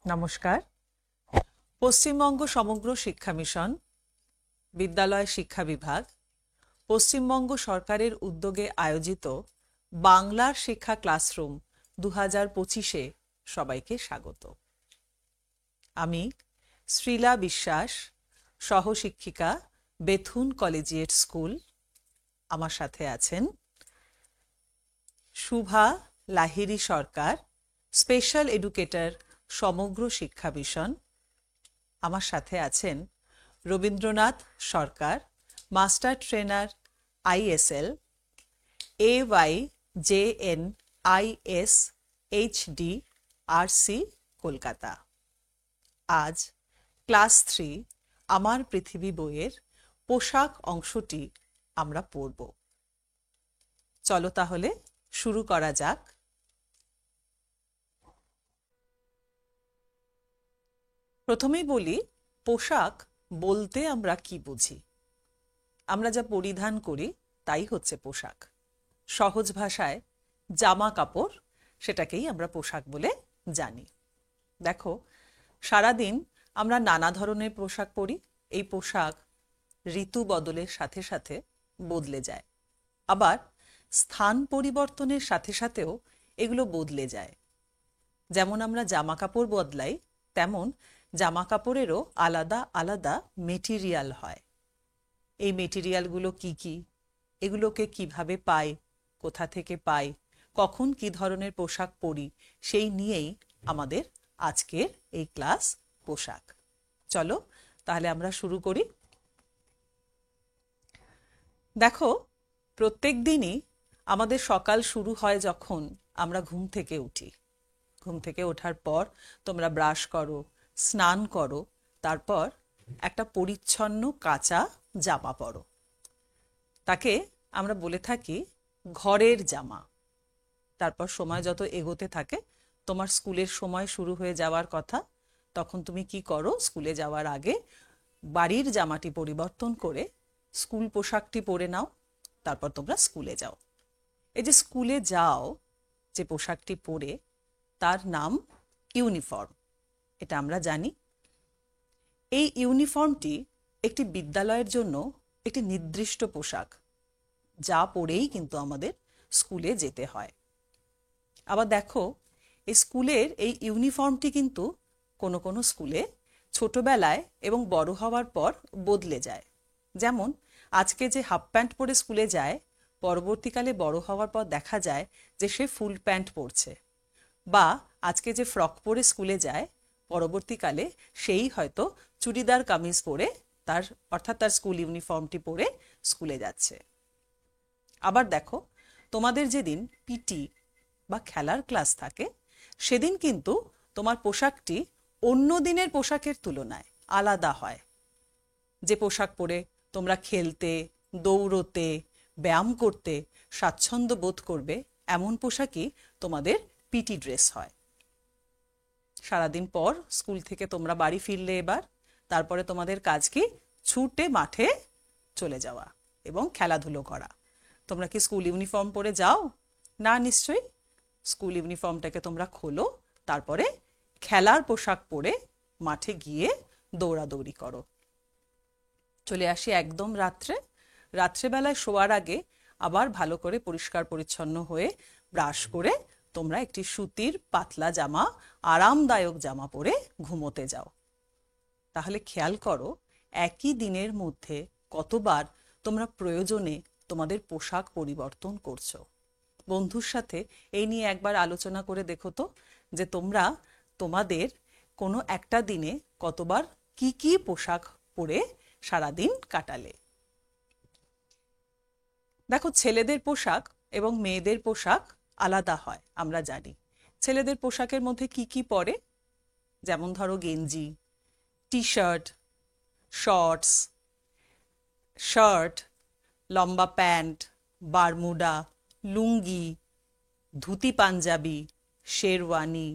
নমস্কার। পশ্চিমবঙ্গ সমগ্র শিক্ষা মিশন, বিদ্যালয় শিক্ষা বিভাগ, পশ্চিমবঙ্গ সরকারের উদ্যোগে আয়োজিত বাংলার শিক্ষা ক্লাসরুম 2025-এ সবাইকে স্বাগত। আমি শ্রীলা বিশ্বাস, সহশিক্ষিকা, বেথুন কলেজিয়েট স্কুল। আমার সাথে আছেন Shubha Lahiri Sarkar, special educator, Samagra Shiksha mission. আমার সাথে আছেন Rabindranath Sarkar, master trainer, ISL, AYJNIS HD RC, Kolkata. আজ ক্লাস 3 আমার পৃথিবী বইয়ের পোশাক অংশটি আমরা পড়ব। চলো তাহলে শুরু করা যাক। প্রথমেই বলি, পোশাক বলতে আমরা কি বুঝি। আমরা যা পরিধান করি তাই হচ্ছে পোশাক। সহজ ভাষায় জামা কাপড়, সেটাকেই আমরা পোশাক বলে জানি। দেখো, সারাদিন আমরা নানা ধরনের পোশাক পরি। এই পোশাক ঋতু বদলের সাথে সাথে বদলে যায়, আবার স্থান পরিবর্তনের সাথে সাথেও এগুলো বদলে যায়। যেমন আমরা জামা কাপড় বদলাই, তেমন জামা কাপড়েরও আলাদা আলাদা মেটেরিয়াল হয়। এই মেটেরিয়ালগুলো কি কি, এগুলোকে কিভাবে পাই, কোথা থেকে পাই, কখন কি ধরনের পোশাক পরি, সেই নিয়েই আমাদের আজকের এই ক্লাস পোশাক। চলো তাহলে আমরা শুরু করি। দেখো, প্রত্যেক দিনই আমাদের সকাল শুরু হয় যখন আমরা ঘুম থেকে উঠি। ঘুম থেকে ওঠার পর তোমরা ব্রাশ করো, স্নান করো, তারপর একটা পরিচ্ছন্ন কাঁচা জামা পরো। তাকে আমরা বলে থাকি ঘরের জামা। তারপর সময় যত এগোতে থাকে, তোমার স্কুলের সময় শুরু হয়ে যাওয়ার কথা, তখন তুমি কি করো? স্কুলে যাওয়ার আগে বাড়ির জামাটি পরিবর্তন করে স্কুল পোশাকটি পরে নাও, তারপর তোমরা স্কুলে যাও। এই যে স্কুলে যাও, যে পোশাকটি পরে, তার নাম ইউনিফর্ম। এটা আমরা জানি। এই ইউনিফর্মটি একটি বিদ্যালয়ের জন্য একটি নির্দিষ্ট পোশাক, যা পরেই কিন্তু আমাদের স্কুলে যেতে হয়। আবার দেখো, এই স্কুলের এই ইউনিফর্মটি কিন্তু কোনো কোনো স্কুলে ছোটবেলায় এবং বড় হওয়ার পর বদলে যায়। যেমন আজকে যে হাফ প্যান্ট পরে স্কুলে যায়, পরবর্তীকালে বড় হওয়ার পর দেখা যায় যে সে ফুল প্যান্ট পরছে। বা আজকে যে ফ্রক পরে স্কুলে যায়, পরবর্তীকালে সেই হয়তো চুড়িদার কামিজ পরে অর্থাৎ তার স্কুল ইউনিফর্মটি পরে স্কুলে যাচ্ছে। আবার দেখো, তোমাদের যেদিন পিটি বা খেলার ক্লাস থাকে, সেদিন কিন্তু তোমার পোশাকটি অন্য দিনের পোশাকের তুলনায় আলাদা হয়। যে পোশাক পরে তোমরা খেলতে, দৌড়তে, ব্যায়াম করতে স্বাচ্ছন্দ্য বোধ করবে, এমন পোশাকই তোমাদের পিটি ড্রেস হয়। সারাদিন পর স্কুল থেকে তোমরা বাড়ি ফিরলে, এবার তারপরে তোমাদের কাজ কি? ছুটে মাঠে চলে যাওয়া এবং খেলাধুলো করা। তোমরা কি স্কুল ইউনিফর্ম পরে যাও? না, নিশ্চয়ই। স্কুল ইউনিফর্মটাকে তোমরা খোলো, তারপরে খেলার পোশাক পরে মাঠে গিয়ে দৌড়াদৌড়ি করো। চলে আসি একদম রাত্রেবেলায় শোয়ার আগে আবার ভালো করে পরিষ্কার পরিচ্ছন্ন হয়ে ব্রাশ করে তোমরা একটি সুতির পাতলা জামা, আরামদায়ক জামা পরে ঘুমোতে যাও। তাহলে খেয়াল করো, একই দিনের মধ্যে কতবার তোমরা প্রয়োজনে তোমাদের পোশাক পরিবর্তন করছো। বন্ধুর সাথে এই নিয়ে একবার আলোচনা করে দেখো তো, যে তোমরা তোমাদের কোনো একটা দিনে কতবার কি কি পোশাক পরে সারাদিন কাটালে। দেখো, ছেলেদের পোশাক এবং মেয়েদের পোশাক আলাদা হয়, আমরা জানি। ছেলেদের পোশাকের মধ্যে কি কি পরে? যেমন ধরো গেঞ্জি, টি শার্ট, শর্টস, শার্ট, লম্বা pant, Bermuda, lungi, dhoti panjabi, sherwani,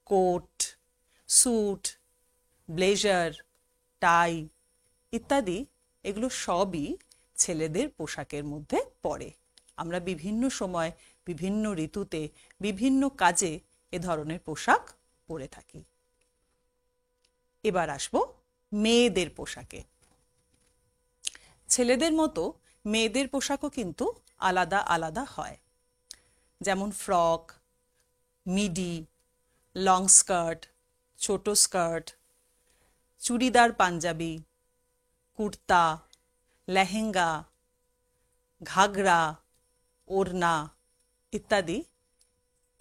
coat, suit, blazer, tie ইত্যাদি। এগুলো সবই ছেলেদের পোশাকের মধ্যে পড়ে। আমরা বিভিন্ন সময়, বিভিন্ন ঋতুতে, বিভিন্ন কাজে এ ধরনের পোশাক পরে থাকি। এবার আসবো মেয়েদের পোশাকে। ছেলেদের মতো মেয়েদের পোশাকও কিন্তু আলাদা আলাদা হয়, যেমন ফ্রক, মিডি, লং স্কার্ট, ছোট স্কার্ট, চুড়িদার পাঞ্জাবি, কুর্তা, লেহেঙ্গা, ঘাগরা, ওড়না ইত্যাদি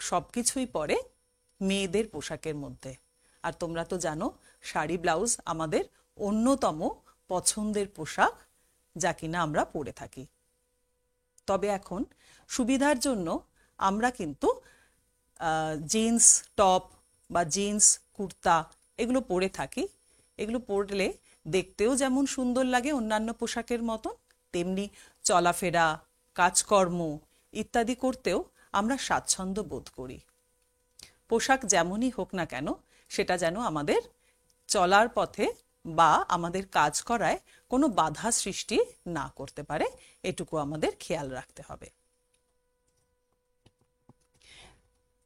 সবকিছুই পড়ে মেয়েদের পোশাকের মধ্যে। আর তোমরা তো জানো শাড়ি ব্লাউজ আমাদের অন্যতম পছন্দের পোশাক, যা কিনা আমরা পরে থাকি। তবে এখন সুবিধার জন্য আমরা কিন্তু জিন্স টপ বা জিন্স কুর্তা এগুলো পরে থাকি। এগুলো পরলে দেখতেও যেমন সুন্দর লাগে অন্যান্য পোশাকের মতন, তেমনি চলাফেরা, কাজকর্ম ইত্যাদি করতেও আমরা স্বাচ্ছন্দ্য বোধ করি। পোশাক যেমনই হোক না কেন, সেটা যেন আমাদের চলার পথে বা আমাদের কাজ করায় কোনো বাধা সৃষ্টি না করতে পারে, এটুকু আমাদের খেয়াল রাখতে হবে।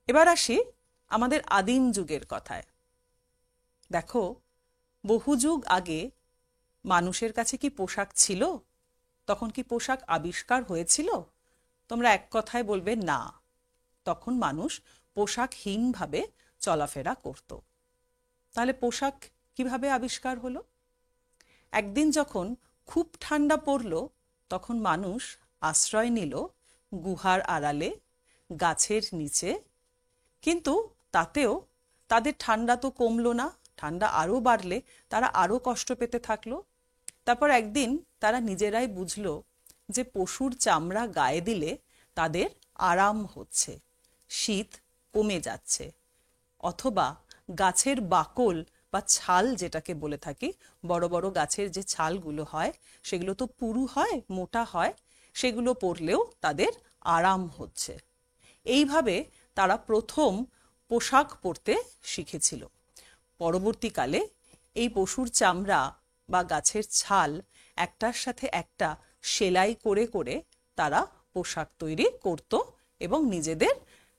এবার আসি আমাদের আদিম যুগের কথায়। দেখো, বহু যুগ আগে মানুষের কাছে কি পোশাক ছিল? তখন কি পোশাক আবিষ্কার হয়েছিল? তোমরা এক কথায় বলবে না, তখন মানুষ পোশাকহীনভাবে চলাফেরা করত। তাহলে পোশাক কিভাবে আবিষ্কার হলো? একদিন যখন খুব ঠান্ডা পড়ল, তখন মানুষ আশ্রয় নিল গুহার আড়ালে, গাছের নিচে। কিন্তু তাতেও তাদের ঠান্ডা তো কমলো না, ঠান্ডা আরও বাড়লে তারা আরও কষ্ট পেতে থাকলো। তারপর একদিন তারা নিজেরাই বুঝলো যে পশুর চামড়া গায়ে দিলে তাদের আরাম হচ্ছে, শীত কমে যাচ্ছে। অথবা গাছের বাকল বা ছাল, যেটাকে বলে থাকি, বড় বড় গাছের যে ছালগুলো হয় সেগুলো তো পুরু হয়, মোটা হয়, সেগুলো পরলেও তাদের আরাম হচ্ছে। এইভাবে তারা প্রথম পোশাক পরতে শিখেছিল। পরবর্তীকালে এই পশুর চামড়া বা গাছের ছাল একটার সাথে একটা সেলাই করে করে তারা পোশাক তৈরি করত এবং নিজেদের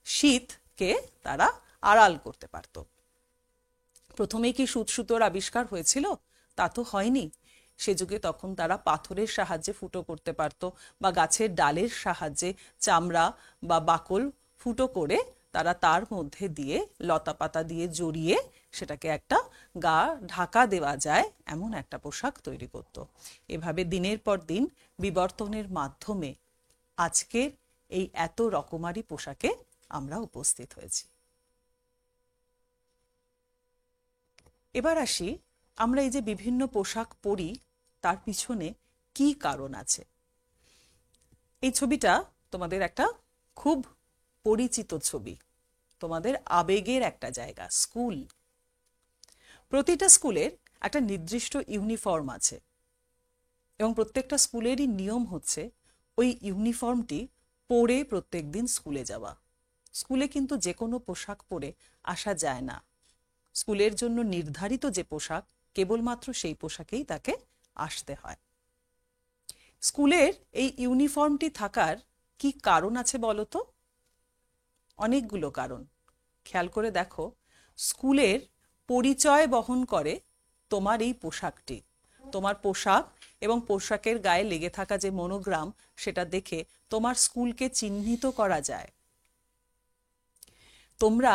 শীতকে তারা আড়াল করতে পারত। প্রথমেই কি সুত সুতোর আবিষ্কার হয়েছিল? তা তো হয়নি। সে যুগে তখন তারা পাথরের সাহায্যে ফুটো করতে পারত বা গাছের ডালের সাহায্যে চামড়া বা বাকল ফুটো করে তারা তার মধ্যে দিয়ে লতা পাতা দিয়ে জড়িয়ে সেটাকে একটা গা ঢাকা দেওয়া যায় এমন একটা পোশাক তৈরি করত। এভাবে দিনের পর দিন বিবর্তনের মাধ্যমে আজকের এই এত রকমারি পোশাকে আমরা উপস্থিত হয়েছি। এবার আসি, আমরা এই যে বিভিন্ন পোশাক পরি তার পিছনে কি কারণ আছে। এই ছবিটা তোমাদের একটা খুব পরিচিত ছবি, তোমাদের আবেগের একটা জায়গা, স্কুল। প্রতিটা স্কুলের একটা নির্দিষ্ট ইউনিফর্ম আছে এবং প্রত্যেকটা স্কুলেরই নিয়ম হচ্ছে ওই ইউনিফর্মটি পরে প্রত্যেক দিন স্কুলে যাওয়া। স্কুলে কিন্তু যে কোনো পোশাক পরে আসা যায় না। স্কুলের জন্য নির্ধারিত যে পোশাক, কেবলমাত্র সেই পোশাকেই তাকে আসতে হয়। স্কুলের এই ইউনিফর্মটি থাকার কি কারণ আছে বলো তো? অনেকগুলো কারণ। খেয়াল করে দেখো, স্কুলের পরিচয় বহন করে তোমার এই পোশাকটি। তোমার পোশাক এবং পোশাকের গায়ে লেগে থাকা যে মনোগ্রাম, সেটা দেখে তোমার স্কুলকে চিহ্নিত করা যায়। তোমরা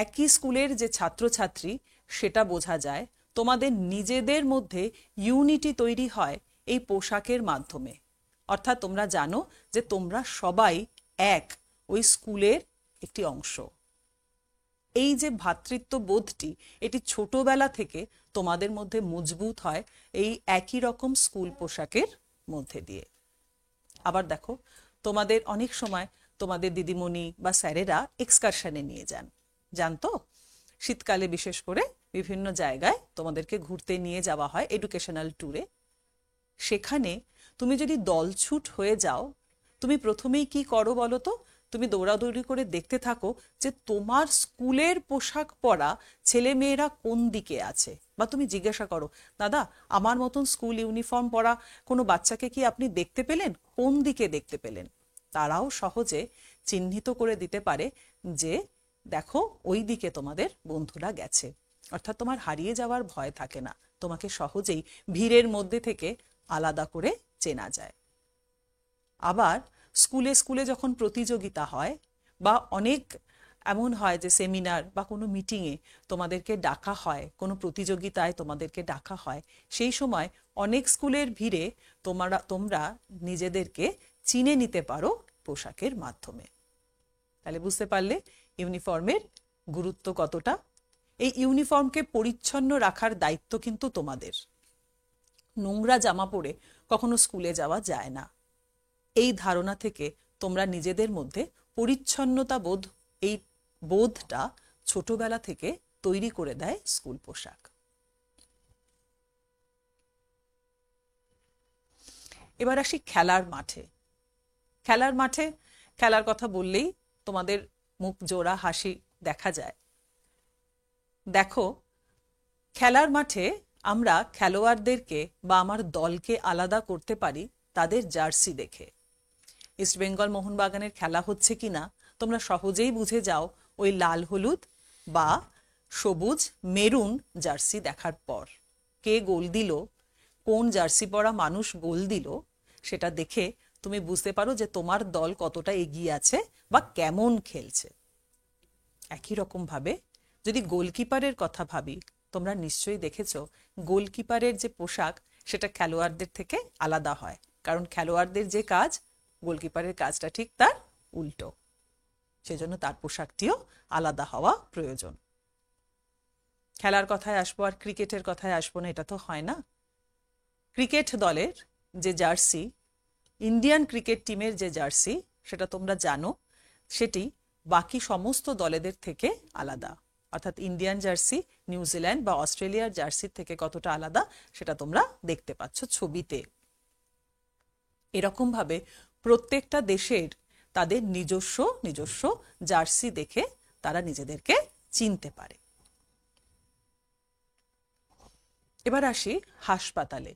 একই স্কুলের যে ছাত্রছাত্রী সেটা বোঝা যায়। তোমাদের নিজেদের মধ্যে ইউনিটি তৈরি হয় এই পোশাকের মাধ্যমে। অর্থাৎ তোমরা জানো যে তোমরা সবাই এক, ওই স্কুলের একটি অংশ। এই যে ভ্রাতৃত্ব বোধটি, এটি ছোটবেলা থেকে তোমাদের মধ্যে মজবুত হয় এই একই রকম স্কুল পোশাকের মধ্যে দিয়ে। আবার দেখো, তোমাদের অনেক সময় তোমাদের দিদিমণি বা স্যারেরা এক্সকারশনে নিয়ে যান, জানতো? শীতকালে বিশেষ করে বিভিন্ন জায়গায় তোমাদেরকে ঘুরতে নিয়ে যাওয়া হয় এডুকেশনাল ট্যুরে। সেখানে তুমি যদি দলছুট হয়ে যাও, তুমি প্রথমেই কি করো বলো তো? তুমি দৌড়াদৌড়ি করে দেখতে থাকো যে তোমার স্কুলের পোশাক পরা ছেলে মেয়েরা কোন দিকে আছে। বা তুমি জিজ্ঞাসা করো, দাদা আমার মতন স্কুল ইউনিফর্ম পরা কোনো বাচ্চাকে কি আপনি দেখতে পেলেন? কোন দিকে দেখতে পেলেন? তারাও সহজে চিহ্নিত করে দিতে পারে যে দেখো ওই দিকে তোমাদের বন্ধুরা গেছে। অর্থাৎ তোমার হারিয়ে যাওয়ার ভয় থাকে না, তোমাকে সহজেই ভিড়ের মধ্যে থেকে আলাদা করে চেনা যায়। আবার স্কুলে স্কুলে যখন প্রতিযোগিতা হয় বা অনেক এমন হয় যে সেমিনার বা কোনো মিটিংয়ে তোমাদেরকে ডাকা হয়, কোনো প্রতিযোগিতায় তোমাদেরকে ডাকা হয়, সেই সময় অনেক স্কুলের ভিড়ে তোমরা নিজেদেরকে চিনে নিতে পারো পোশাকের মাধ্যমে। তাহলে বুঝতে পারলে ইউনিফর্মের গুরুত্ব কতটা। এই ইউনিফর্মকে পরিচ্ছন্ন রাখার দায়িত্ব কিন্তু তোমাদের। নোংরা জামা পরে কখনো স্কুলে যাওয়া যায় না। এই ধারণা থেকে তোমরা নিজেদের মধ্যে পরিচ্ছন্নতা বোধ, এই বোধটা ছোটবেলা থেকে তৈরি করে দেয় স্কুল পোশাক। এবার আসি খেলার মাঠে। খেলার মাঠে খেলার কথা বললেই তোমাদের মুখ জোড়া হাসি দেখা যায়। দেখো, খেলার মাঠে আমরা খেলোয়াড়দেরকে বা আমার দলকে আলাদা করতে পারি তাদের জার্সি দেখে। ইস্টবেঙ্গল মোহনবাগানের খেলা হচ্ছে কিনা তোমরা সহজেই বুঝে যাও ওই লাল হলুদ বা সবুজ মেরুন জার্সি দেখার পর। কে গোল দিল, কোন জার্সি পরা মানুষ গোল দিল, সেটা দেখে তুমি বুঝতে পারো যে তোমার দল কতটা এগিয়ে আছে বা কেমন খেলছে। একই রকম ভাবে যদি গোলকিপারের কথা ভাবি, তোমরা নিশ্চয়ই দেখেছো গোলকিপারের যে পোশাক সেটা খেলোয়াড়দের থেকে আলাদা হয়, কারণ খেলোয়াড়দের যে কাজ, গোলকিপারের কাজটা ঠিক তার উল্টো। সেজন্য তার পোশাকটিও আলাদা হওয়া প্রয়োজন। খেলার কথায় আসবো আর ক্রিকেটের কথায় আসবো না, এটা তো হয় না। ক্রিকেট দলের যে জার্সি, ইন্ডিয়ান ক্রিকেট টিমের যে জার্সি, সেটা তোমরা জানো সেটি বাকি সমস্ত দলেদের থেকে আলাদা। অর্থাৎ ইন্ডিয়ান জার্সি নিউজিল্যান্ড বা অস্ট্রেলিয়ার জার্সির থেকে কতটা আলাদা সেটা তোমরা দেখতে পাচ্ছ ছবিতে। এরকম ভাবে প্রত্যেকটা দেশের তাদের নিজস্ব নিজস্ব জার্সি দেখে তারা নিজেদেরকে চিনতে পারে। এবার আসি হাসপাতালে।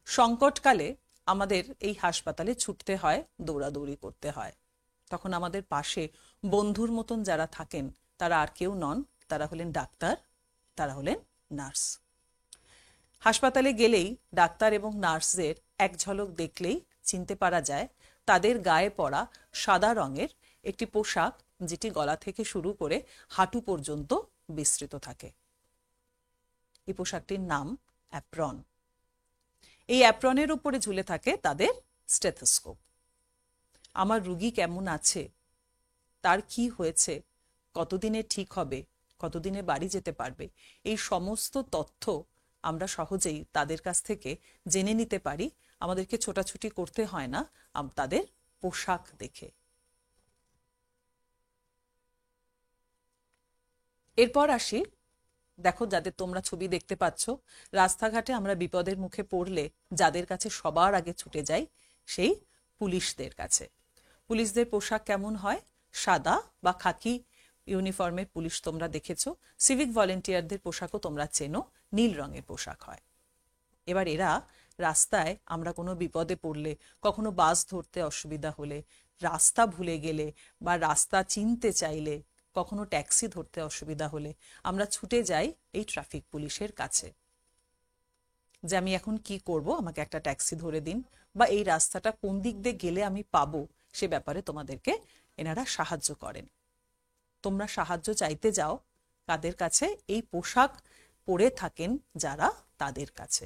সংকটকালে আমাদের এই হাসপাতালে ছুটতে হয়, দৌড়াদৌড়ি করতে হয়। তখন আমাদের পাশে বন্ধুর মতন যারা থাকেন তারা আর কেউ নন, তারা হলেন ডাক্তার, তারা হলেন নার্স। হাসপাতালে গেলেই ডাক্তার এবং নার্সদের এক ঝলক দেখলেই চিনতে পারা যায় তাদের গায়ে পরা সাদা রঙের একটি পোশাক, যেটি গলা থেকে শুরু করে হাঁটু পর্যন্ত বিস্তৃত থাকে। এই পোশাকটির নাম অ্যাপ্রন। এই অ্যাপ্রনের উপরে ঝুলে থাকে তাদের স্টেথোস্কোপ। আমার রুগী কেমন আছে, তার কি হয়েছে, কতদিনে ঠিক হবে, কতদিনে বাড়ি যেতে পারবে, এই সমস্ত তথ্য আমরা সহজেই তাদের কাছ থেকে জেনে নিতে পারি। আমাদেরকে ছোটাছুটি করতে হয় না তাদের পোশাক দেখে। এরপর আসি, দেখো যাদের তোমরা ছবি দেখতে পাচ্ছ, রাস্তাঘাটে আমরা বিপদের মুখে পড়লে যাদের কাছে সবার আগে ছুটে যাই সেই পুলিশদের কাছে। পুলিশদের পোশাক কেমন হয়? সাদা বা খাকি ইউনিফর্মের পুলিশ তোমরা দেখেছো। সিভিক ভলেন্টিয়ারদের পোশাকও তোমরা চেনো, নীল রঙের পোশাক হয়। এবার এরা রাস্তায় আমরা কোনো বিপদে পড়লে, কখনো বাস ধরতে অসুবিধা হলে, রাস্তা ভুলে গেলে বা রাস্তা চিনতে চাইলে, কখনো ট্যাক্সি ধরতে অসুবিধা হলে আমরা ছুটে যাই এই ট্রাফিক পুলিশের কাছে, যে আমি এখন কি করব, আমাকে একটা ট্যাক্সি ধরে দিন, বা এই রাস্তাটা কোন দিক দিয়ে গেলে আমি পাবো, সে ব্যাপারে তোমাদেরকে এনারা সাহায্য করেন। তোমরা সাহায্য চাইতে যাও কাদের কাছে? এই পোশাক পরে থাকেন যারা, তাদের কাছে।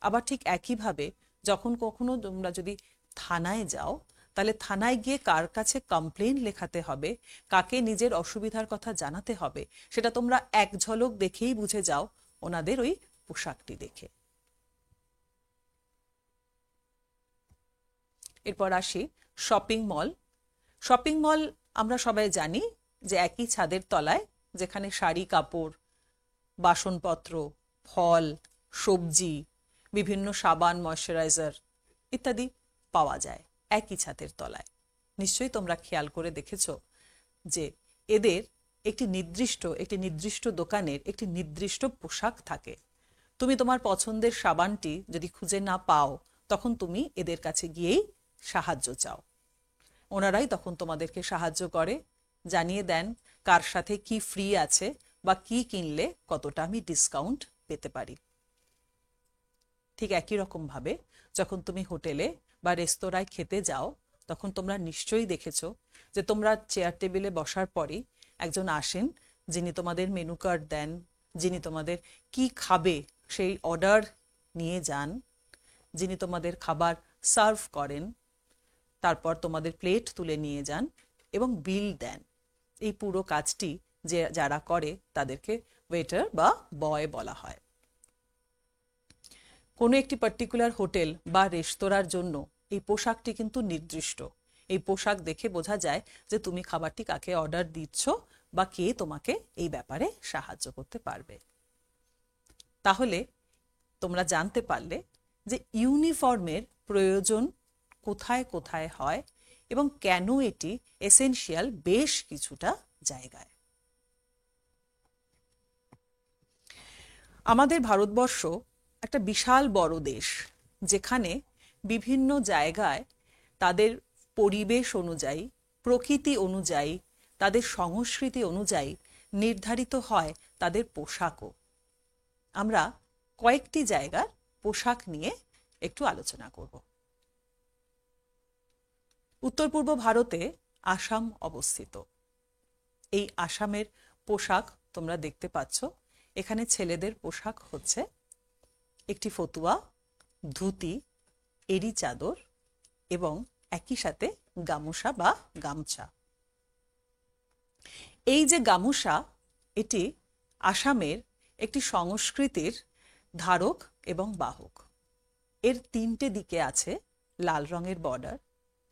আবার ঠিক একইভাবে যখন কখনো তোমরা যদি থানায় যাও, তাহলে থানায় গিয়ে কার কাছে কমপ্লেন লেখাতে হবে, কাকে নিজের অসুবিধার কথা জানাতে হবে, সেটা তোমরা এক ঝলক দেখেই বুঝে যাও ওনাদের ওই পোশাকটি দেখে। এরপর আসি শপিং মল। শপিং মল আমরা সবাই জানি যে একই ছাদের তলায়, যেখানে শাড়ি, কাপড়, বাসনপত্র, ফল, সবজি, বিভিন্ন সাবান, ময়শ্চারাইজার ইত্যাদি পাওয়া যায় একই ছাদের তলায়। নিশ্চয়ই তোমরা খেয়াল করে দেখেছো যে এদের একটি নির্দিষ্ট দোকানের একটি নির্দিষ্ট পোশাক থাকে। তুমি তোমার পছন্দের সাবানটি যদি খুঁজে না পাও, তখন তুমি এদের কাছে গিয়েই সাহায্য চাও। ওনারাই তখন তোমাদেরকে সাহায্য করে, জানিয়ে দেন কার সাথে কি ফ্রি আছে, বা কি কিনলে কতটা আমি ডিসকাউন্ট পেতে পারি। ঠিক একই রকম ভাবে যখন তুমি হোটেলে বা রেস্তোরাঁয় খেতে যাও, তখন তোমরা নিশ্চয়ই দেখেছো যে তোমরা চেয়ার টেবিলে বসার পরই একজন আসেন, যিনি তোমাদের মেনু কার্ড দেন, যিনি তোমাদের কি খাবে সেই অর্ডার নিয়ে যান, যিনি তোমাদের খাবার সার্ভ করেন, তারপর তোমাদের প্লেট তুলে নিয়ে যান এবং বিল দেন। এই পুরো কাজটি যারা করে তাদেরকে ওয়েটার বা বয় বলা হয়। কোনো একটি পার্টিকুলার হোটেল বা রেস্তোরাঁর জন্য এই পোশাকটি কিন্তু নির্দিষ্ট। এই পোশাক দেখে বোঝা যায় যে তুমি খাবারটি কাকে অর্ডার দিচ্ছ বা কে তোমাকে এই ব্যাপারে সাহায্য করতে পারবে। তাহলে তোমরা জানতে পারলে যে ইউনিফর্মের প্রয়োজন কোথায় কোথায় হয় এবং কেন এটি এসেনশিয়াল বেশ কিছুটা জায়গায়। আমাদের ভারতবর্ষ একটা বিশাল বড় দেশ, যেখানে বিভিন্ন জায়গায় তাদের পরিবেশ অনুযায়ী, প্রকৃতি অনুযায়ী, তাদের সংস্কৃতি অনুযায়ী নির্ধারিত হয় তাদের পোশাকও। আমরা কয়েকটি জায়গার পোশাক নিয়ে একটু আলোচনা করব। উত্তর পূর্ব ভারতে আসাম অবস্থিত। এই আসামের পোশাক তোমরা দেখতে পাচ্ছ। এখানে ছেলেদের পোশাক হচ্ছে একটি ফতুয়া, ধুতি, এড়ি চাদর এবং একই সাথে গামুছা বা গামছা। এই যে গামুছা, এটি আসামের একটি সংস্কৃতির ধারক এবং বাহক। এর তিনটে দিকে আছে লাল রঙের বর্ডার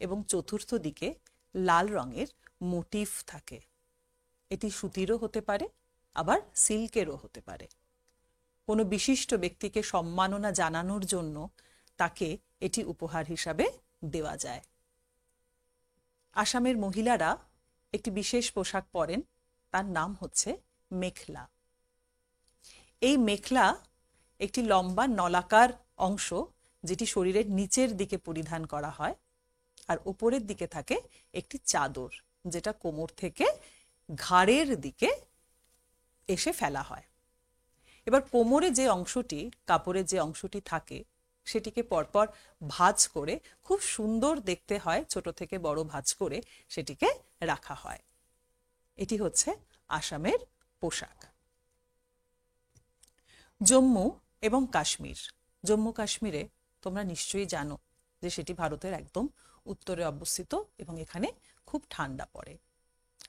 এবং চতুর্থ দিকে লাল রঙের মোটিফ থাকে। এটি সুতিরও হতে পারে, আবার সিল্কেরও হতে পারে। কোনো বিশিষ্ট ব্যক্তিকে সম্মাননা জানানোর জন্য তাকে এটি উপহার হিসাবে দেওয়া যায়। আসামের মহিলারা একটি বিশেষ পোশাক পরেন, তার নাম হচ্ছে মেখলা। এই মেখলা একটি লম্বা নলাকার অংশ, যেটি শরীরের নিচের দিকে পরিধান করা হয়, আর উপরের দিকে থাকে একটি চাদর, যেটা কোমর থেকে ঘাড়ের দিকে এসে ফেলা হয়। এবার কোমরে যে অংশটি, কাপড়ের যে অংশটি থাকে, সেটিকে পরপর ভাঁজ করে খুব সুন্দর দেখতে হয়, ছোট থেকে বড় ভাঁজ করে সেটিকে রাখা হয়। এটি হচ্ছে আসামের পোশাক। জম্মু এবং কাশ্মীর। জম্মু কাশ্মীরে তোমরা নিশ্চয়ই জানো যে সেটি ভারতের একদম উত্তরে অবস্থিত এবং এখানে খুব ঠান্ডা পড়ে।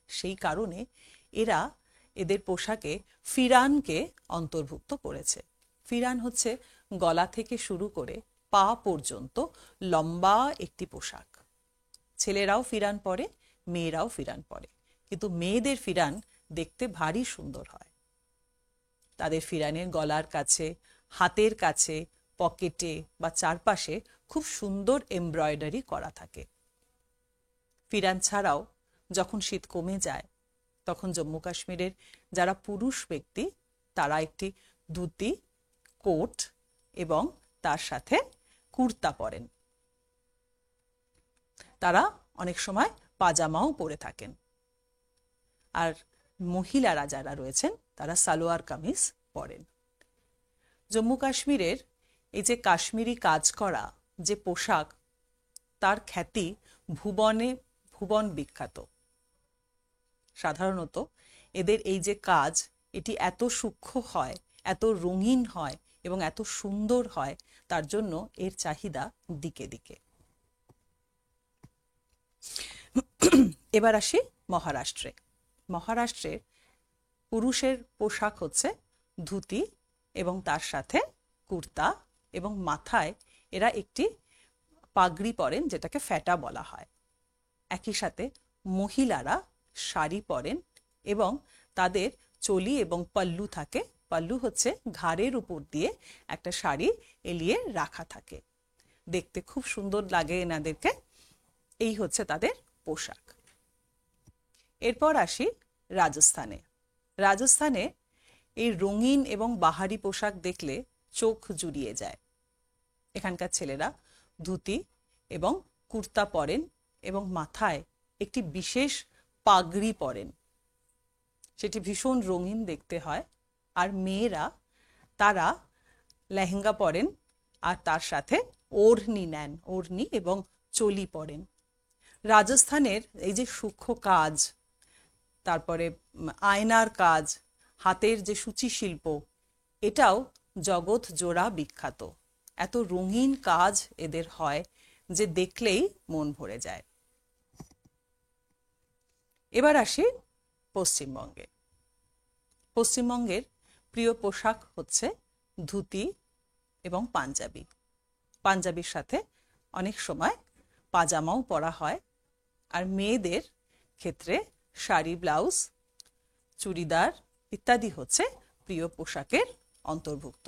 সেই কারণে এরা এদের পোশাকে ফিরানকে অন্তর্ভুক্ত করেছে। ফিরান হচ্ছে গলা থেকে শুরু করে পা পর্যন্ত লম্বা একটি পোশাক। ছেলেরাও ফিরান পরে, মেয়েরাও ফিরান পরে, কিন্তু মেয়েদের ফিরান দেখতে ভারী সুন্দর হয়। তাদের ফিরানের গলার কাছে, হাতের কাছে, পকেটে বা চারপাশে খুব সুন্দর এমব্রয়ডারি করা থাকে। ফিরান ছাড়াও যখন শীত কমে যায়, তখন জম্মু কাশ্মীরের যারা পুরুষ ব্যক্তি, তারা একটি ধুতি, কোট এবং তার সাথে কুর্তা পরেন। তারা অনেক সময় পাজামাও পরে থাকেন। আর মহিলারা যারা রয়েছেন, তারা সালোয়ার কামিজ পরেন। জম্মু কাশ্মীরের এই যে কাশ্মীরি কাজ করা যে পোশাক, তার খ্যাতি ভুবন বিখ্যাত। সাধারণত এদের এই যে কাজ, এটি এত সূক্ষ্ম হয়, এত রঙিন হয় এবং এত সুন্দর হয়, তার জন্য এর চাহিদা দিকে দিকে। এবার আসি মহারাষ্ট্রে। মহারাষ্ট্রের পুরুষের পোশাক হচ্ছে ধুতি এবং তার সাথে কুর্তা, এবং মাথায় এরা একটি পাগড়ি পরেন, যেটাকে ফ্যাটা বলা হয়। একই সাথে মহিলারা শাড়ি পরেন এবং তাদের চলি এবং পাল্লু থাকে। পাল্লু হচ্ছে ঘাড়ের উপর দিয়ে একটা শাড়ি এলিয়ে রাখা থাকে। দেখতে খুব সুন্দর লাগে এনাদেরকে। এই হচ্ছে তাদের পোশাক। এরপর আসি রাজস্থানে। রাজস্থানে এই রঙিন এবং বাহারি পোশাক দেখলে চোখ জুড়িয়ে যায়। এখানকার ছেলেরা ধুতি এবং কুর্তা পরেন এবং মাথায় একটি বিশেষ পাগড়ি পরেন। সেটি ভীষণ রঙিন দেখতে হয়। আর মেয়েরা তারা লেহেঙ্গা পরেন আর তার সাথে ওড়নি নেন, ওড়নি এবং চোলি পরেন। রাজস্থানের এই যে সূক্ষ্ম কাজ, তারপরে আয়নার কাজ, হাতের যে সূচি শিল্প, এটাও জগৎ জোড়া বিখ্যাত। এত রঙিন কাজ এদের হয় যে দেখলেই মন ভরে যায়। এবার আসি পশ্চিমবঙ্গে। পশ্চিমবঙ্গের প্রিয় পোশাক হচ্ছে ধুতি এবং পাঞ্জাবি। পাঞ্জাবির সাথে অনেক সময় পাজামাও পরা হয়। আর মেয়েদের ক্ষেত্রে শাড়ি, ব্লাউজ, চুড়িদার ইত্যাদি হচ্ছে প্রিয় পোশাকের অন্তর্ভুক্ত।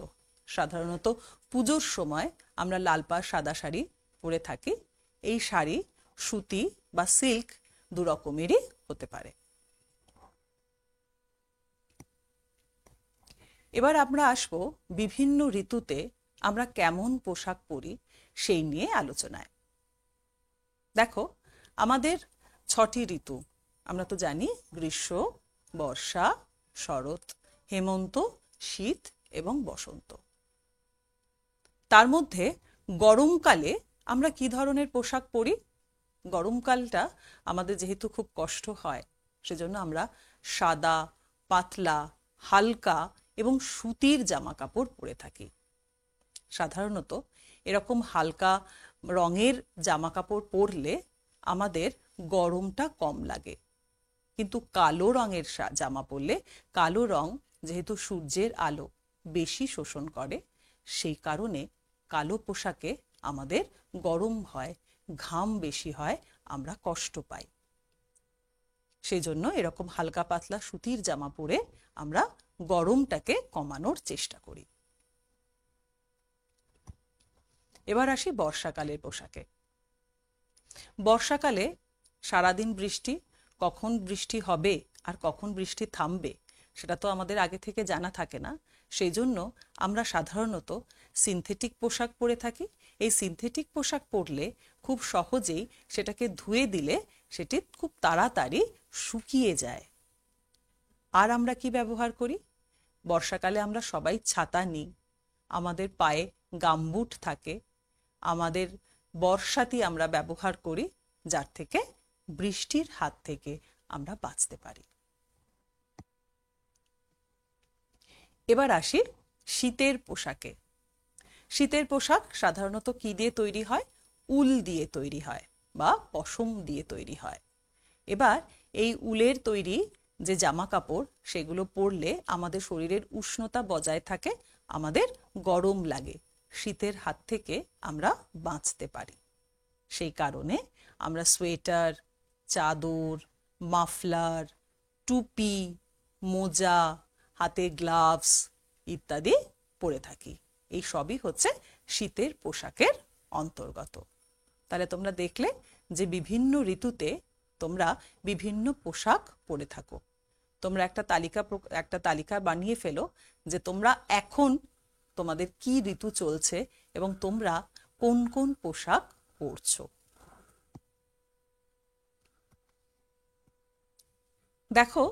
সাধারণত পুজোর সময় আমরা লাল পাড় সাদা শাড়ি পরে থাকি। এই শাড়ি সুতি বা সিল্ক দু রকমেরই হতে পারে। এবার আমরা আসবো বিভিন্ন ঋতুতে আমরা কেমন পোশাক পরি সেই নিয়ে আলোচনায়। দেখো, আমাদের 6টি ঋতু আমরা তো জানি: গ্রীষ্ম, বর্ষা, শরৎ, হেমন্ত, শীত এবং বসন্ত। তার মধ্যে গরমকালে আমরা কি ধরনের পোশাক পরি? গরমকালটা আমাদের যেহেতু খুব কষ্ট হয়, সেজন্য আমরা সাদা, পাতলা, হালকা এবং সুতির জামা কাপড় পরে থাকি। সাধারণত এরকম হালকা রঙের জামা কাপড় পরলে আমাদের গরমটা কম লাগে। কিন্তু কালো রঙের জামা পরলে, কালো রং যেহেতু সূর্যের আলো বেশি শোষণ করে, সেই কারণে কালো পোশাকে আমাদের গরম হয়, ঘাম বেশি হয়, আমরা কষ্ট পাই। সেই জন্য এরকম হালকা পাতলা সুতির জামা পরে আমরা গরমটাকে কমানোর চেষ্টা করি। এবার আসি বর্ষাকালের পোশাকে। বর্ষাকালে সারাদিন বৃষ্টি, কখন বৃষ্টি হবে আর কখন বৃষ্টি থামবে সেটা তো আমাদের আগে থেকে জানা থাকে না। সেই জন্য আমরা সাধারণত সিনথেটিক পোশাক পরে থাকি। এই সিনথেটিক পোশাক পরলে খুব সহজেই সেটাকে ধুয়ে দিলে সেটি খুব তাড়াতাড়ি শুকিয়ে যায়। আর আমরা কি ব্যবহার করি? বর্ষাকালে আমরা সবাই ছাতা নিই, আমাদের পায়ে গামবুট থাকে, আমাদের বর্ষাতি আমরা ব্যবহার করি, যার থেকে বৃষ্টির হাত থেকে আমরা বাঁচতে পারি। এবার আসি শীতের পোশাকে। শীতের পোশাক সাধারণত কি দিয়ে তৈরি হয়? উল দিয়ে তৈরি হয় বা পশম দিয়ে তৈরি হয়। এবার এই উলের তৈরি যে জামা কাপড়, সেগুলো পরলে আমাদের শরীরের উষ্ণতা বজায় থাকে, আমাদের গরম লাগে, শীতের হাত থেকে আমরা বাঁচতে পারি। সেই কারণে আমরা সোয়েটার, চাদর, মাফলার, টুপি, মোজা, হাতে গ্লাভস ইত্যাদি পরে থাকি। এই সবই হচ্ছে শীতের পোশাকের অন্তর্গত। তাহলে তোমরা দেখলে যে বিভিন্ন ঋতুতে তোমরা বিভিন্ন পোশাক পরে থাকো। তোমরা একটা তালিকা বানিয়ে ফেলো যে তোমরা এখন তোমাদের কি ঋতু চলছে এবং তোমরা কোন কোন পোশাক পরছো। দেখো,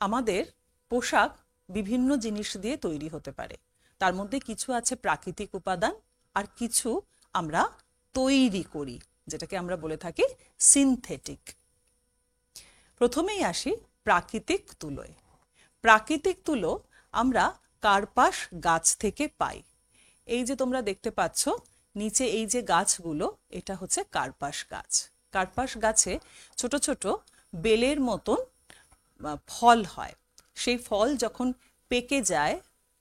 আমাদের পোশাক বিভিন্ন জিনিস দিয়ে তৈরি হতে পারে। তার মধ্যে কিছু আছে প্রাকৃতিক উপাদান আর কিছু আমরা তৈরি করি, যেটাকে আমরা বলে থাকি সিনথেটিক। প্রথমেই আসি প্রাকৃতিক তুলোয়। প্রাকৃতিক তুলো আমরা কার্পাস গাছ থেকে পাই। এই যে তোমরা দেখতে পাচ্ছ নিচে এই যে গাছগুলো, এটা হচ্ছে কার্পাস গাছ। কার্পাস গাছে ছোট ছোট বেলের মতন ফল হয়। সেই ফল যখন পেকে যায়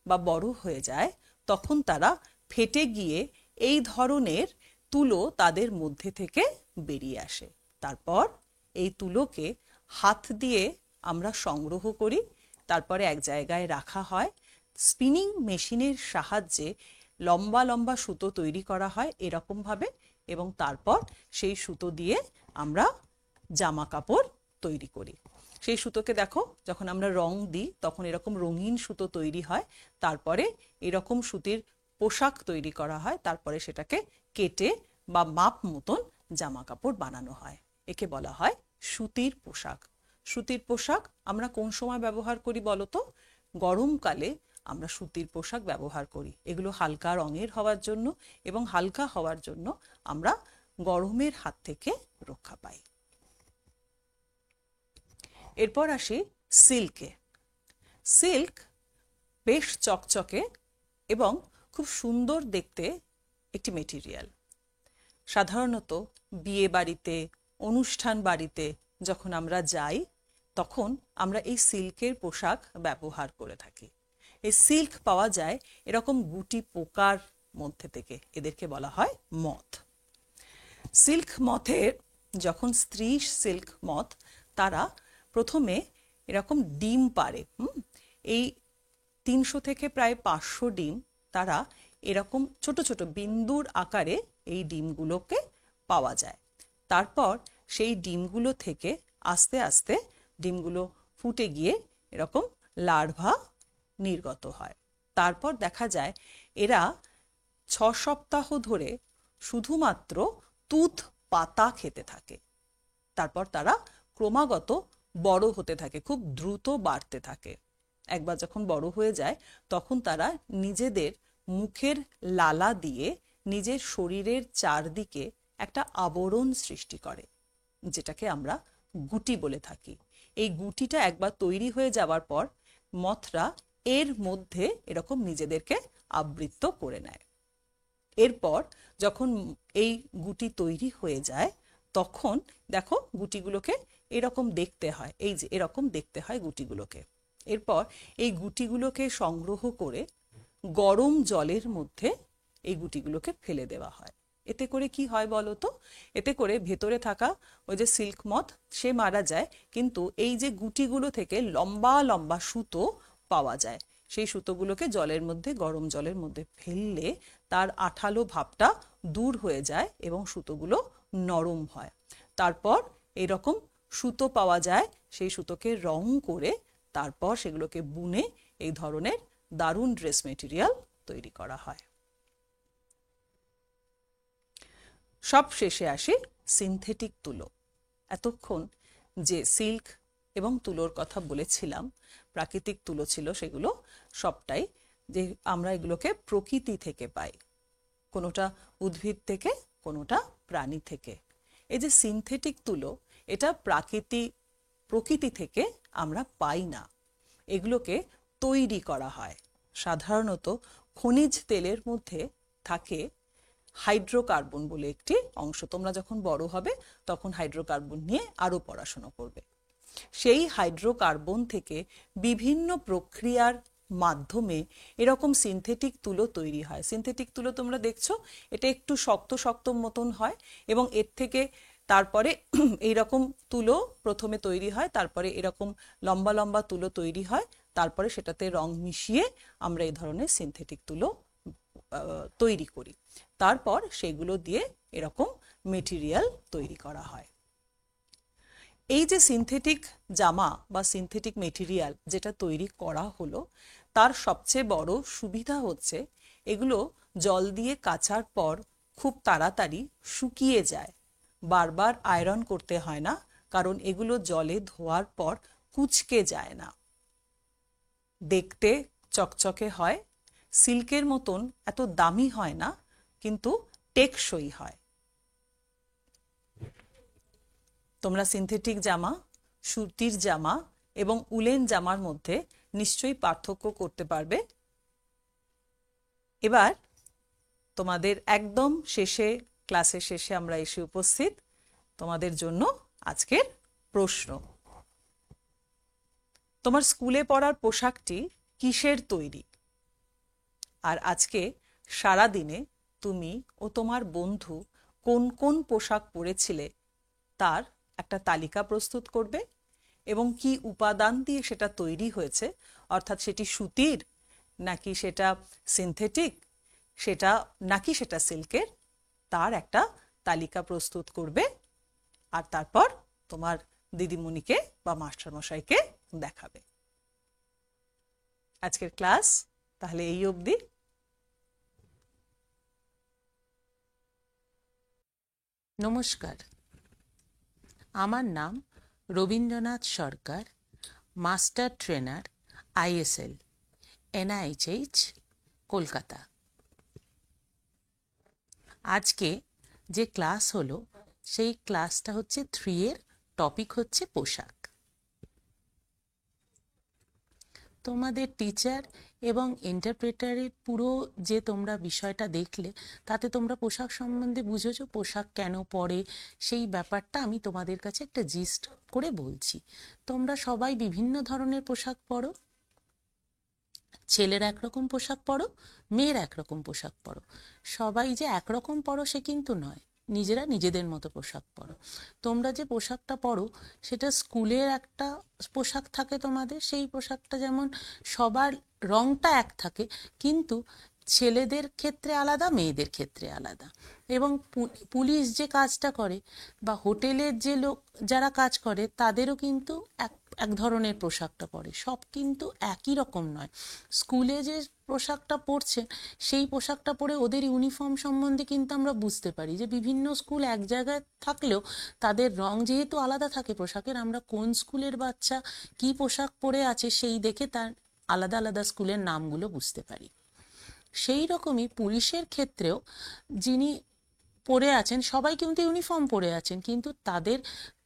বা বড় হয়ে যায়, তখন তারা ফেটে গিয়ে এই ধরনের তুলো তাদের মধ্যে থেকে বেরিয়ে আসে। তারপর এই তুলোকে হাত দিয়ে আমরা সংগ্রহ করি, তারপরে এক জায়গায় রাখা হয়। স্পিনিং মেশিনের সাহায্যে লম্বা লম্বা সুতো তৈরি করা হয় এরকম ভাবে, এবং তারপর সেই সুতো দিয়ে আমরা জামা কাপড় তৈরি করি। সেই সুতোকে দেখো, যখন আমরা রং দিই তখন এরকম রঙিন সুতো তৈরি হয়। তারপরে এরকম সুতির পোশাক তৈরি করা হয়, তারপরে সেটাকে কেটে বা মাপ মতন জামা কাপড় বানানো হয়। একে বলা হয় সুতির পোশাক। সুতির পোশাক আমরা কোন সময় ব্যবহার করি বলো তো? গরমকালে আমরা সুতির পোশাক ব্যবহার করি। এগুলো হালকা রঙের হওয়ার জন্য এবং হালকা হওয়ার জন্য আমরা গরমের হাত থেকে রক্ষা পাই। এরপর আসি সিল্কে। সিল্ক বেশ চকচকে এবং খুব সুন্দর দেখতে একটি মেটেরিয়াল। সাধারণত বিয়ে বাড়িতে, অনুষ্ঠান বাড়িতে যখন আমরা যাই তখন আমরা এই সিল্কের পোশাক ব্যবহার করে থাকি। এই সিল্ক পাওয়া যায় এরকম গুটি পোকার মধ্যে থেকে, এদেরকে বলা হয় মথ। সিল্ক মথের যখন স্ত্রী সিল্ক মথ তারা প্রথমে এরকম ডিম পাড়ে। এই 300 থেকে প্রায় 500 ডিম তারা এরকম ছোট ছোট বিন্দুর আকারে এই ডিমগুলোকে পাওয়া যায়। তারপর সেই ডিমগুলো থেকে আস্তে আস্তে ডিমগুলো ফুটে গিয়ে এরকম লার্ভা নির্গত হয়। তারপর দেখা যায় এরা 6 সপ্তাহ ধরে শুধুমাত্র তুঁত পাতা খেতে থাকে। তারপর তারা ক্রমাগত বড় হতে থাকে, খুব দ্রুত বাড়তে থাকে। একবার যখন বড় হয়ে যায় তখন তারা নিজেদের মুখের লালা দিয়ে নিজের শরীরের চারদিকে একটা আবরণ সৃষ্টি করে, যেটাকে আমরা গুটি বলে থাকি। এই গুটিটা একবার তৈরি হয়ে যাওয়ার পর মথরা এর মধ্যে এরকম নিজেদেরকে আবৃত করে নেয়। এরপর যখন এই গুটি তৈরি হয়ে যায় তখন দেখো গুটিগুলোকে এরকম দেখতে হয়, এই যে এরকম দেখতে হয় গুটিগুলোকে। এরপর এই গুটিগুলোকে সংগ্রহ করে গরম জলের মধ্যে এই গুটিগুলোকে ফেলে দেওয়া হয়। এতে করে কি হয় বলো তো? এতে করে ভেতরে থাকা ওই যে সিল্ক মথ সে মারা যায়, কিন্তু এই যে গুটিগুলো থেকে লম্বা লম্বা সুতো পাওয়া যায়। সেই সুতোগুলোকে জলের মধ্যে, গরম জলের মধ্যে ফেললে তার আঠালো ভাবটা দূর হয়ে যায় এবং সুতোগুলো নরম হয়। তারপর এরকম সুতো পাওয়া যায়, সেই সুতোকে রং করে তারপর সেগুলোকে বুনে এই ধরনের দারুণ ড্রেস মেটেরিয়াল তৈরি করা হয়। সব শেষে আসি সিনথেটিক তুলো। এতক্ষণ যে সিল্ক এবং তুলোর কথা বলেছিলাম, প্রাকৃতিক তুলো ছিল সেগুলো সবটাই, যে আমরা এগুলোকে প্রকৃতি থেকে পাই, কোনোটা উদ্ভিদ থেকে, কোনোটা প্রাণী থেকে। এই যে সিনথেটিক তুলো, এটা প্রকৃতি থেকে আমরা পাই না, এগুলোকে তৈরি করা হয়। সাধারণত খনিজ তেলের মধ্যে থাকে হাইড্রোকার্বন বলে একটি অংশ। তোমরা যখন বড় হবে তখন হাইড্রোকার্বন নিয়ে আরো পড়াশোনা করবে। সেই হাইড্রোকার্বন থেকে বিভিন্ন প্রক্রিয়ার মাধ্যমে এরকম সিনথেটিক তুলো তৈরি হয়। সিনথেটিক তুলো তোমরা দেখছো, এটা একটু শক্ত শক্ত মতন হয় এবং এর থেকে তারপরে এইরকম তুলো প্রথমে তৈরি হয়, তারপরে এরকম লম্বা লম্বা তুলো তৈরি হয়, তারপরে সেটাতে রং মিশিয়ে আমরা এই ধরনের সিনথেটিক তুলো তৈরি করি। তারপর সেগুলো দিয়ে এরকম মেটেরিয়াল তৈরি করা হয়। এই যে সিনথেটিক জামা বা সিনথেটিক মেটেরিয়াল যেটা তৈরি করা হলো, তার সবচেয়ে বড় সুবিধা হচ্ছে এগুলো জল দিয়ে কাচার পর খুব তাড়াতাড়ি শুকিয়ে যায়, বারবার আয়রন করতে হয় না, কারণ এগুলো জলে ধোয়ার পর কুঁচকে যায় না, দেখতে চকচকে হয়, সিল্কের মতন এত দামি হয় না, কিন্তু টেকসই হয়। তোমরা সিনথেটিক জামা, সুতির জামা এবং উলেন জামার মধ্যে নিশ্চয়ই পার্থক্য করতে পারবে। এবার তোমাদের একদম শেষে, ক্লাসের শেষে আমরা এসে উপস্থিত। তোমাদের জন্য আজকের প্রশ্ন: তোমার স্কুলে পরার পোশাকটি কিসের তৈরি? আর আজকে সারা দিনে তুমি ও তোমার বন্ধু কোন কোন পোশাক পরেছিলে তার একটা তালিকা প্রস্তুত করবে এবং কি উপাদান দিয়ে সেটা তৈরি হয়েছে, অর্থাৎ সেটি সুতির নাকি সেটা সিনথেটিক, নাকি সেটা সিল্কের, তার একটা তালিকা প্রস্তুত করবে। আর তারপর তোমার দিদিমণিকে বা মাস্টারমশাইকে দেখাবে। আজকের ক্লাস তাহলে এই অবধি। নমস্কার, আমার নাম Rabindranath Sarkar, master trainer, ISL, NIHH, Kolkata. আজকে যে ক্লাস হলো সেই ক্লাসটা হচ্ছে 3 এর টপিক হচ্ছে পোশাক। তোমাদের টিচার এবং ইন্টারপ্রেটারের পুরো যে তোমরা বিষয়টা দেখলে তাতে তোমরা পোশাক সম্বন্ধে বুঝেছো, পোশাক কেন পরে সেই ব্যাপারটা আমি তোমাদের কাছে একটা জিস্ট করে বলছি। তোমরা সবাই বিভিন্ন ধরনের পোশাক পরো, ছেলেরা একরকম পোশাক পরো, মেয়েরা একরকম পোশাক পরো। সবাই যে একরকম পরো সে কিন্তু নয়, নিজেরা নিজেদের মতো পোশাক পরো। তোমরা যে পোশাকটা পরো সেটা স্কুলের একটা পোশাক থাকে তোমাদের, সেই পোশাকটা যেমন সবার রংটা এক থাকে, কিন্তু ছেলেদের ক্ষেত্রে আলাদা, মেয়েদের ক্ষেত্রে আলাদা। এবং পুলিশ যে কাজটা করে বা হোটেলের যে লোক যারা কাজ করে তাদেরও কিন্তু এক এক ধরনের পোশাকটা পরে, সব কিন্তু একই রকম নয়। স্কুলে যে পোশাকটা পরছেন সেই পোশাকটা পরে ওদের ইউনিফর্ম সম্বন্ধে কিন্তু আমরা বুঝতে পারি যে বিভিন্ন স্কুল এক জায়গায় থাকলেও তাদের রং যেহেতু আলাদা থাকে পোশাকের, আমরা কোন স্কুলের বাচ্চা কি পোশাক পরে আছে সেই দেখে তার আলাদা আলাদা স্কুলের নামগুলো বুঝতে পারি। সেই রকমই পুলিশের ক্ষেত্রেও যিনি পরে আছেন সবাই কিন্তু ইউনিফর্ম পরে আছেন, কিন্তু তাদের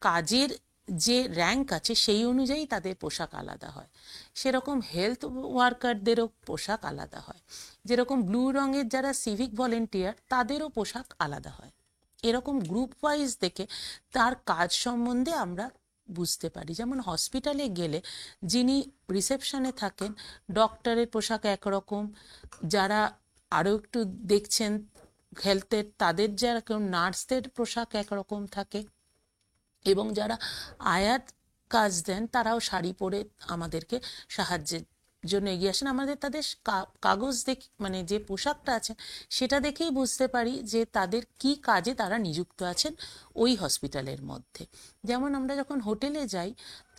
কাজের যে র্যাঙ্ক আছে সেই অনুযায়ী তাদের পোশাক আলাদা হয়। সেরকম হেলথ ওয়ার্কারদেরও পোশাক আলাদা হয়। যেরকম ব্লু রঙের যারা সিভিক ভলেন্টিয়ার তাদেরও পোশাক আলাদা হয়। এরকম গ্রুপ ওয়াইজ দেখে তার কাজ সম্বন্ধে আমরা বুঝতে পারি। যেমন হসপিটালে গেলে যিনি রিসেপশনে থাকেন ডক্টরের পোশাক একরকম, যারা আরও একটু দেখছেন হেলথের তাদের যারা কেউ নার্সদের পোশাক একরকম থাকে, এবং যারা আয়াত কাজ দেন তারাও শাড়ি পরে আমাদেরকে সাহায্যের জন্য এগিয়ে আসেন। আমাদের তাদের কাগজ দেখে মানে যে পোশাকটা আছে সেটা দেখেই বুঝতে পারি যে তাদের কি কাজে তারা নিযুক্ত আছেন ওই হসপিটালের মধ্যে। যেমন আমরা যখন হোটেলে যাই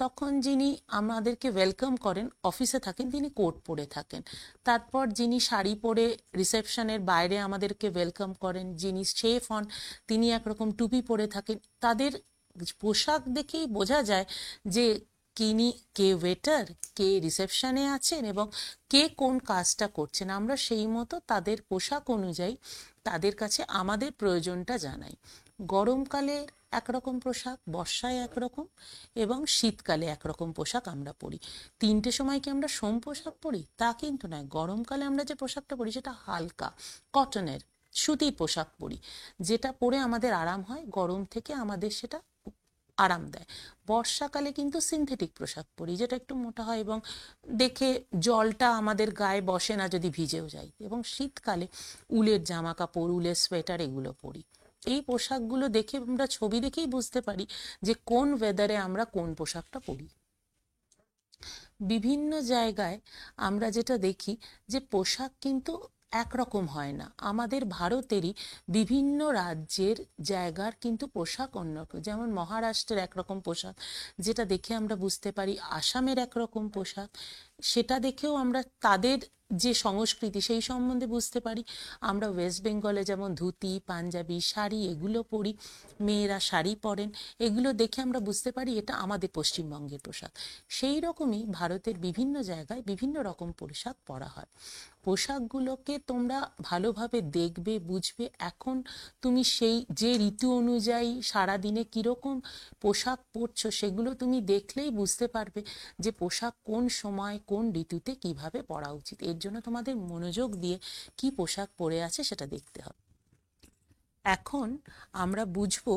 তখন যিনি আমাদেরকে ওয়েলকাম করেন অফিসে থাকেন তিনি কোট পরে থাকেন। তারপর যিনি শাড়ি পরে রিসেপশনের বাইরে আমাদেরকে ওয়েলকাম করেন, যিনি শেফ হন তিনি একরকম টুপি পরে থাকেন। তাদের পোশাক দেখেই বোঝা যায় যে কে ওয়েটার, কে রিসেপশনে আছেন এবং কে কোন কাজটা করছেন। আমরা সেই মতো তাদের পোশাক অনুযায়ী তাদের কাছে আমাদের প্রয়োজনটা জানাই। গরমকালে একরকম পোশাক, বর্ষায় একরকম এবং শীতকালে একরকম পোশাক আমরা পরি। 3টে সময় কি আমরা সোম পোশাক পরি তা কিন্তু নয়। গরমকালে আমরা যে পোশাকটা পরি সেটা হালকা কটনের সুতির পোশাক পরি, যেটা পরে আমাদের আরাম হয়, গরম থেকে আমাদের সেটা আরাম দেয়। বর্ষাকালে কিন্তু সিনথেটিক পোশাক পরি যেটা একটু মোটা হয় এবং দেখে জলটা আমাদের গায়ে বসে না যদি ভিজেও যাই। এবং শীতকালে উলের জামা কাপড়, উলের সোয়েটার এগুলো পরি। এই পোশাকগুলো দেখে আমরা ছবি দেখেই বুঝতে পারি যে কোন ওয়েদারে আমরা কোন পোশাকটা পরি। বিভিন্ন জায়গায় আমরা যেটা দেখি যে পোশাক কিন্তু একরকম হয় না। আমাদের ভারতেরই বিভিন্ন রাজ্যের জায়গার কিন্তু পোশাক অন্যরকম। যেমন মহারাষ্ট্রের একরকম পোশাক যেটা দেখে আমরা বুঝতে পারি, আসামের একরকম পোশাক সেটা দেখেও আমরা তাদের যে সংস্কৃতি সেই সম্বন্ধে বুঝতে পারি। আমরা ওয়েস্ট বেঙ্গলে যেমন ধুতি, পাঞ্জাবি, শাড়ি এগুলো পরি, মেয়েরা শাড়ি পরেন, এগুলো দেখে আমরা বুঝতে পারি এটা আমাদের পশ্চিমবঙ্গের পোশাক। সেই রকমই ভারতের বিভিন্ন জায়গায় বিভিন্ন রকম পোশাক পরা হয়। পোশাকগুলোকে তোমরা ভালোভাবে দেখবে, বুঝবে। এখন তুমি সেই যে ঋতু অনুযায়ী সারাদিনে কীরকম পোশাক পরছো সেগুলো তুমি দেখলেই বুঝতে পারবে যে পোশাক কোন সময় কোন ঋতুতে কিভাবে পরা উচিত। এর জন্য তোমাদের মনোযোগ দিয়ে কি পোশাক পরে আছে সেটা দেখতে হবে। এখন আমরা বুঝবো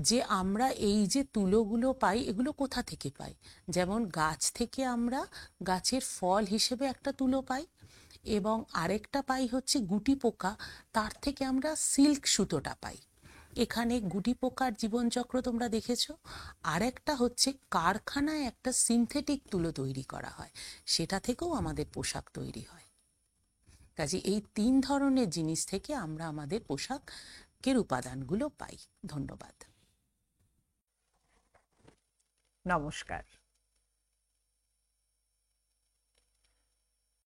যে আমরা এই যে তুলোগুলো পাই এগুলো কোথা থেকে পাই। যেমন গাছ থেকে আমরা গাছের ফল হিসেবে একটা তুলো পাই, এবং আরেকটা পাই হচ্ছে গুটি পোকা, তার থেকে আমরা সিল্ক সুতোটা পাই। এখানে গুটি পোকার জীবনচক্র তোমরা দেখেছো। আরেকটা হচ্ছে কারখানায় একটা সিনথেটিক তুলো তৈরি করা হয়, সেটা থেকেও আমাদের পোশাক তৈরি হয়। কাজে এই 3 ধরনের জিনিস থেকে আমরা আমাদের পোশাকের উপাদানগুলো পাই। ধন্যবাদ। নমস্কার।